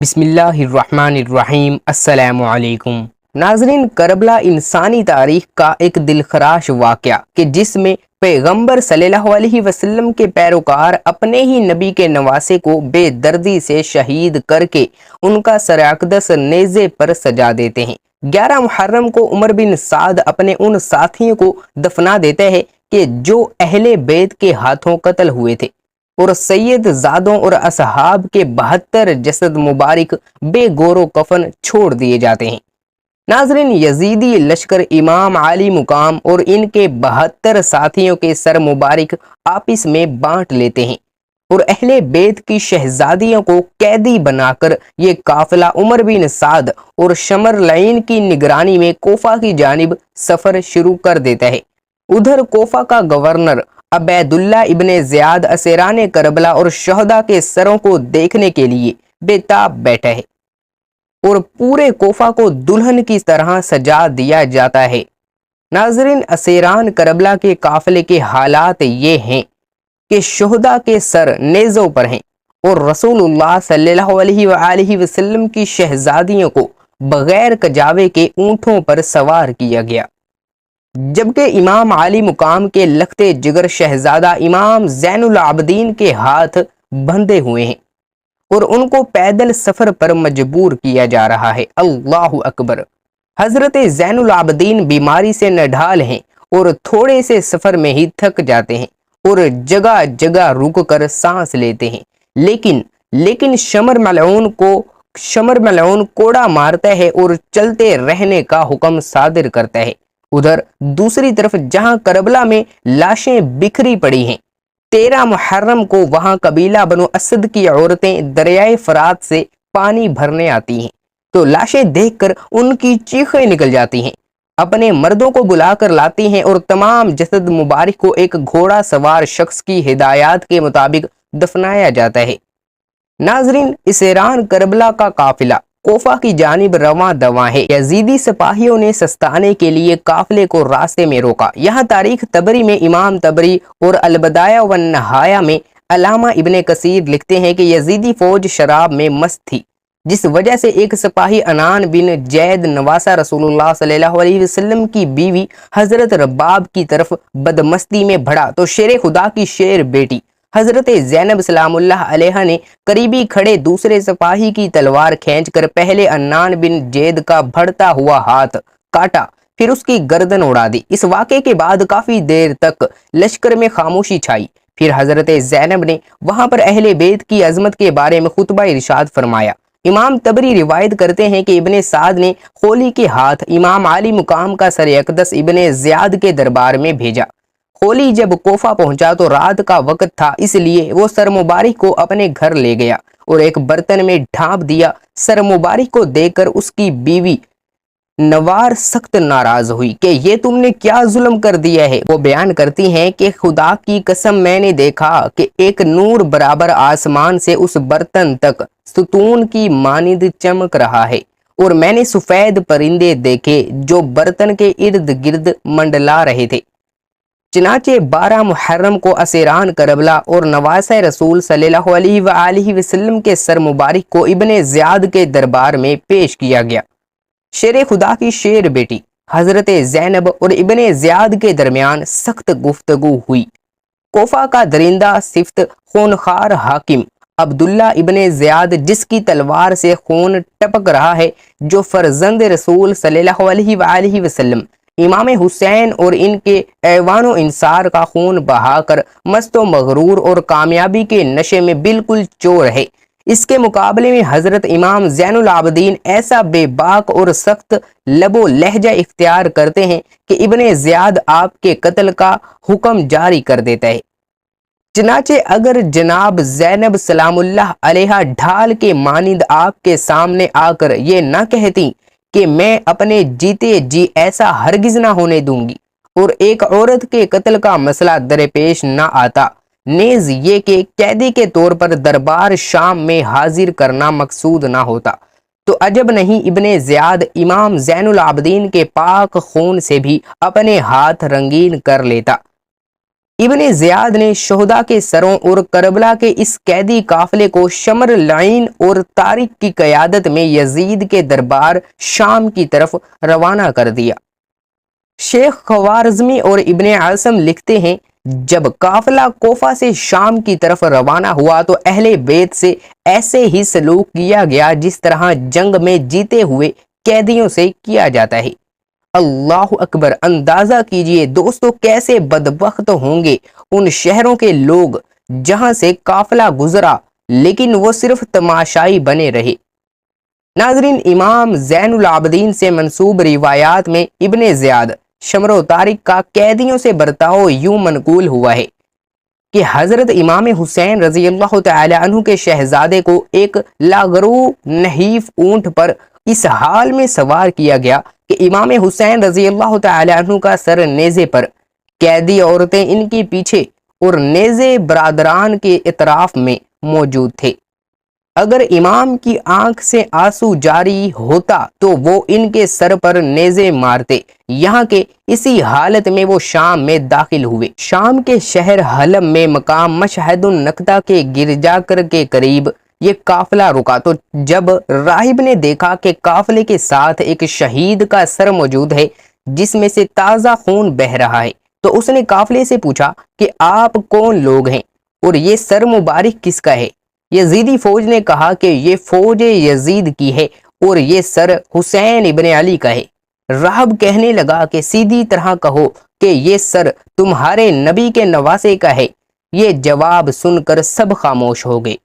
بسم اللہ الرحمن الرحیم۔ السلام علیکم ناظرین، کربلا انسانی تاریخ کا ایک دلخراش واقعہ کہ جس میں پیغمبر صلی اللہ علیہ وسلم کے پیروکار اپنے ہی نبی کے نواسے کو بے دردی سے شہید کر کے ان کا سر اقدس نیزے پر سجا دیتے ہیں۔ 11 محرم کو عمر بن سعد اپنے ان ساتھیوں کو دفنا دیتے ہیں کہ جو اہل بیت کے ہاتھوں قتل ہوئے تھے، اور سید زادوں اور اصحاب کے 72 جسد مبارک بے گور و کفن چھوڑ دیے جاتے ہیں۔ ناظرین، یزیدی لشکر امام علی مقام اور ان کے 72 ساتھیوں کے سر مبارک آپس میں بانٹ لیتے ہیں، اور اہل بیت کی شہزادیوں کو قیدی بنا کر یہ قافلہ عمر بن سعد اور شمر لعین کی نگرانی میں کوفہ کی جانب سفر شروع کر دیتا ہے۔ ادھر کوفہ کا گورنر عبید اللہ ابن زیاد اسیران کربلا اور شہداء کے سروں کو دیکھنے کے لیے بے تاب بیٹھا ہے، اور پورے کوفہ کو دلہن کی طرح سجا دیا جاتا ہے۔ ناظرین، اسیران کربلا کے قافلے کے حالات یہ ہیں کہ شہداء کے سر نیزوں پر ہیں، اور رسول اللہ صلی اللہ علیہ وآلہ وسلم کی شہزادیوں کو بغیر کجاوے کے اونٹوں پر سوار کیا گیا، جبکہ امام علی مقام کے لختے جگر شہزادہ امام زین العابدین کے ہاتھ بندھے ہوئے ہیں، اور ان کو پیدل سفر پر مجبور کیا جا رہا ہے۔ اللہ اکبر! حضرت زین العابدین بیماری سے نڈھال ہیں اور تھوڑے سے سفر میں ہی تھک جاتے ہیں اور جگہ جگہ رک کر سانس لیتے ہیں، لیکن شمر ملعون کوڑا مارتا ہے اور چلتے رہنے کا حکم صادر کرتا ہے۔ ادھر دوسری طرف جہاں کربلا میں لاشیں بکھری پڑی ہیں، 13 محرم کو وہاں قبیلہ بنو اسد کی عورتیں دریائے فرات سے پانی بھرنے آتی ہیں، تو لاشیں دیکھ کر ان کی چیخیں نکل جاتی ہیں، اپنے مردوں کو بلا کر لاتی ہیں اور تمام جسد مبارک کو ایک گھوڑا سوار شخص کی ہدایات کے مطابق دفنایا جاتا ہے۔ ناظرین، اسیران کربلا کا قافلہ کوفہ کی جانب رواں دواں ہے۔ یزیدی سپاہیوں نے سستانے کے لیے قافلے کو راستے میں روکا۔ یہاں تاریخ طبری میں امام طبری اور البدایہ والنہایہ میں علامہ ابن کثیر لکھتے ہیں کہ یزیدی فوج شراب میں مست تھی، جس وجہ سے ایک سپاہی عنان بن جید نواسہ رسول اللہ صلی اللہ علیہ وسلم کی بیوی حضرت رباب کی طرف بدمستی میں بڑھا تو شیر خدا کی شیر بیٹی حضرت زینب سلام اللہ علیہ نے قریبی کھڑے دوسرے سپاہی کی تلوار کھینچ کر پہلے عنان بن جید کا بڑھتا ہوا ہاتھ کاٹا، پھر اس کی گردن اڑا دی۔ اس واقعے کے بعد کافی دیر تک لشکر میں خاموشی چھائی، پھر حضرت زینب نے وہاں پر اہل بیت کی عظمت کے بارے میں خطبہ ارشاد فرمایا۔ امام طبری روایت کرتے ہیں کہ ابن سعد نے خولی کے ہاتھ امام علی مقام کا سر اقدس ابن زیاد کے دربار میں بھیجا۔ خولی جب کوفہ پہنچا تو رات کا وقت تھا، اس لیے وہ سر مبارک کو اپنے گھر لے گیا اور ایک برتن میں ڈھانپ دیا۔ سر مبارک کو دیکھ کر اس کی بیوی نوار سخت ناراض ہوئی کہ یہ تم نے کیا ظلم کر دیا ہے۔ وہ بیان کرتی ہیں کہ خدا کی قسم میں نے دیکھا کہ ایک نور برابر آسمان سے اس برتن تک ستون کی مانند چمک رہا ہے، اور میں نے سفید پرندے دیکھے جو برتن کے ارد گرد منڈلا رہے تھے۔ چنانچہ 12 محرم کو اسیران کربلا اور نواسہ رسول صلی اللہ علیہ وآلہ وسلم کے سر مبارک کو ابن زیاد کے دربار میں پیش کیا گیا۔ شیر خدا کی شیر بیٹی حضرت زینب اور ابن زیاد کے درمیان سخت گفتگو ہوئی۔ کوفہ کا درندہ صفت خونخوار حاکم عبداللہ ابن زیاد، جس کی تلوار سے خون ٹپک رہا ہے، جو فرزند رسول صلی اللہ علیہ وآلہ وسلم امام حسین اور ان کے ایوان و انصار کا خون بہا کر مست و مغرور اور کامیابی کے نشے میں بالکل چور ہے، اس کے مقابلے میں حضرت امام زین العابدین ایسا بے باک اور سخت لب و لہجہ اختیار کرتے ہیں کہ ابن زیاد آپ کے قتل کا حکم جاری کر دیتا ہے۔ چنانچہ اگر جناب زینب سلام اللہ علیہ ڈھال کے مانند آپ کے سامنے آ کر یہ نہ کہتی کہ میں اپنے جیتے جی ایسا ہرگز نہ ہونے دوں گی، اور ایک عورت کے قتل کا مسئلہ درپیش نہ آتا، نیز یہ کہ قیدی کے طور پر دربار شام میں حاضر کرنا مقصود نہ ہوتا، تو عجب نہیں ابن زیاد امام زین العابدین کے پاک خون سے بھی اپنے ہاتھ رنگین کر لیتا۔ ابن زیاد نے شہداء کے سروں اور کربلا کے اس قیدی قافلے کو شمر لعین اور طارق کی قیادت میں یزید کے دربار شام کی طرف روانہ کر دیا۔ شیخ خوارزمی اور ابن عاصم لکھتے ہیں جب قافلہ کوفہ سے شام کی طرف روانہ ہوا تو اہل بیت سے ایسے ہی سلوک کیا گیا جس طرح جنگ میں جیتے ہوئے قیدیوں سے کیا جاتا ہے۔ اللہ اکبر! اندازہ کیجئے دوستو کیسے بدبخت ہوں گے ان شہروں کے لوگ جہاں سے قافلہ گزرا لیکن وہ صرف تماشائی بنے رہے۔ ناظرین، امام زین العابدین سے منسوب روایات میں ابن زیاد، شمر و طارق کا قیدیوں سے برتاؤ یوں منقول ہوا ہے کہ حضرت امام حسین رضی اللہ تعالی عنہ کے شہزادے کو ایک لاغرو نحیف اونٹ پر اس حال میں سوار کیا گیا کہ امام حسین رضی اللہ تعالی عنہ کا سر نیزے پر، قیدی عورتیں ان کے پیچھے اور نیزے برادران کے اطراف میں موجود تھے۔ اگر امام کی آنکھ سے آنسو جاری ہوتا تو وہ ان کے سر پر نیزے مارتے، یہاں کے اسی حالت میں وہ شام میں داخل ہوئے۔ شام کے شہر حلب میں مقام مشہد النکتہ کے گرجا گھر کے قریب یہ قافلہ رکا تو جب راہب نے دیکھا کہ قافلے کے ساتھ ایک شہید کا سر موجود ہے جس میں سے تازہ خون بہہ رہا ہے تو اس نے قافلے سے پوچھا کہ آپ کون لوگ ہیں اور یہ سر مبارک کس کا ہے؟ یزیدی فوج نے کہا کہ یہ فوج یزید کی ہے اور یہ سر حسین ابن علی کا ہے۔ راہب کہنے لگا کہ سیدھی طرح کہو کہ یہ سر تمہارے نبی کے نواسے کا ہے۔ یہ جواب سن کر سب خاموش ہو گئے۔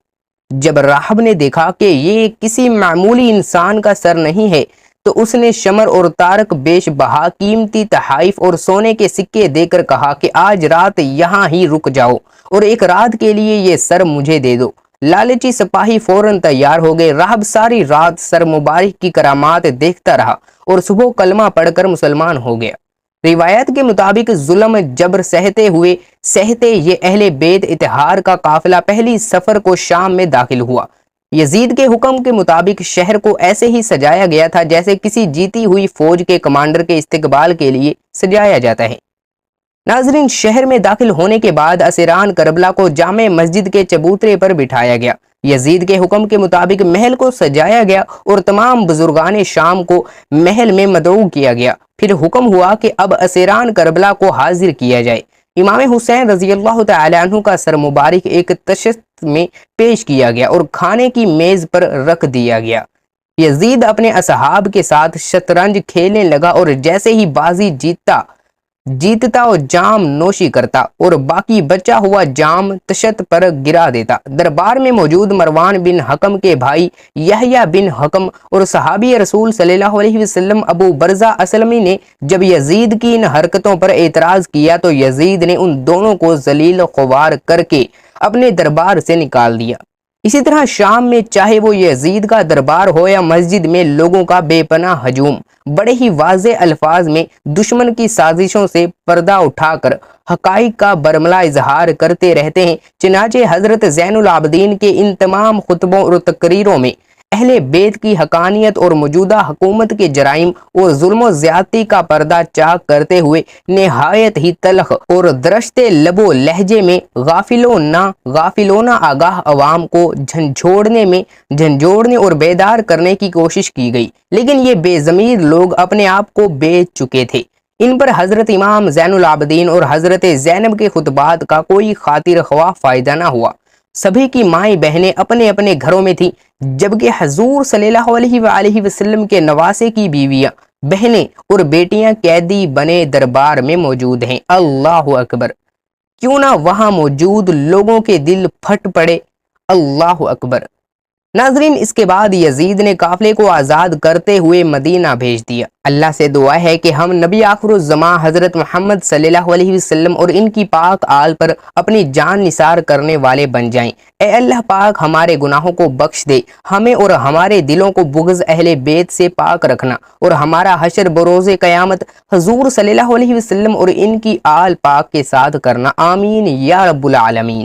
جب راہب نے دیکھا کہ یہ کسی معمولی انسان کا سر نہیں ہے تو اس نے شمر اور طارق بیش بہا قیمتی تحائف اور سونے کے سکے دے کر کہا کہ آج رات یہاں ہی رک جاؤ اور ایک رات کے لیے یہ سر مجھے دے دو۔ لالچی سپاہی فوراً تیار ہو گئے۔ راہب ساری رات سر مبارک کی کرامات دیکھتا رہا اور صبح کلمہ پڑھ کر مسلمان ہو گیا۔ روایت کے مطابق ظلم جبر سہتے یہ اہل بیت اتحار کا قافلہ پہلی سفر کو شام میں داخل ہوا۔ یزید کے حکم کے مطابق شہر کو ایسے ہی سجایا گیا تھا جیسے کسی جیتی ہوئی فوج کے کمانڈر کے استقبال کے لیے سجایا جاتا ہے۔ ناظرین، شہر میں داخل ہونے کے بعد اسیران کربلا کو جامع مسجد کے چبوترے پر بٹھایا گیا۔ یزید کے حکم کے مطابق محل کو سجایا گیا اور تمام بزرگان شام کو محل میں مدعو کیا گیا۔ پھر حکم ہوا کہ اب اسیران کربلا کو حاضر کیا جائے۔ امام حسین رضی اللہ تعالی عنہ کا سر مبارک ایک تشت میں پیش کیا گیا اور کھانے کی میز پر رکھ دیا گیا۔ یزید اپنے اصحاب کے ساتھ شطرنج کھیلنے لگا اور جیسے ہی بازی جیتتا اور جام نوشی کرتا اور باقی بچا ہوا جام تشت پر گرا دیتا۔ دربار میں موجود مروان بن حکم کے بھائی یحییٰ بن حکم اور صحابی رسول صلی اللہ علیہ وسلم ابو برزہ اسلمی نے جب یزید کی ان حرکتوں پر اعتراض کیا تو یزید نے ان دونوں کو ذلیل و خوار کر کے اپنے دربار سے نکال دیا۔ اسی طرح شام میں چاہے وہ یزید کا دربار ہو یا مسجد میں لوگوں کا بے پناہ ہجوم بڑے ہی واضح الفاظ میں دشمن کی سازشوں سے پردہ اٹھا کر حقائق کا برملا اظہار کرتے رہتے ہیں۔ چنانچہ حضرت زین العابدین کے ان تمام خطبوں اور تقریروں میں اہل بیت کی حقانیت اور موجودہ حکومت کے جرائم اور ظلم و زیادتی کا پردہ چاک کرتے ہوئے نہایت ہی تلخ اور درشتے لب و لہجے میں غافلونہ آگاہ عوام کو جھنجھوڑنے اور بیدار کرنے کی کوشش کی گئی، لیکن یہ بے ضمیر لوگ اپنے آپ کو بیچ چکے تھے۔ ان پر حضرت امام زین العابدین اور حضرت زینب کے خطبات کا کوئی خاطر خواہ فائدہ نہ ہوا۔ سبھی کی مائیں بہنیں اپنے اپنے گھروں میں تھیں، جبکہ حضور صلی اللہ علیہ وآلہ وسلم کے نواسے کی بیویاں، بہنیں اور بیٹیاں قیدی بنے دربار میں موجود ہیں۔ اللہ اکبر! کیوں نہ وہاں موجود لوگوں کے دل پھٹ پڑے۔ اللہ اکبر! ناظرین، اس کے بعد یزید نے قافلے کو آزاد کرتے ہوئے مدینہ بھیج دیا۔ اللہ سے دعا ہے کہ ہم نبی آخر الزماں حضرت محمد صلی اللہ علیہ وسلم اور ان کی پاک آل پر اپنی جان نثار کرنے والے بن جائیں۔ اے اللہ پاک ہمارے گناہوں کو بخش دے، ہمیں اور ہمارے دلوں کو بغض اہل بیت سے پاک رکھنا اور ہمارا حشر بروز قیامت حضور صلی اللہ علیہ وسلم اور ان کی آل پاک کے ساتھ کرنا۔ آمین یا رب العالمین۔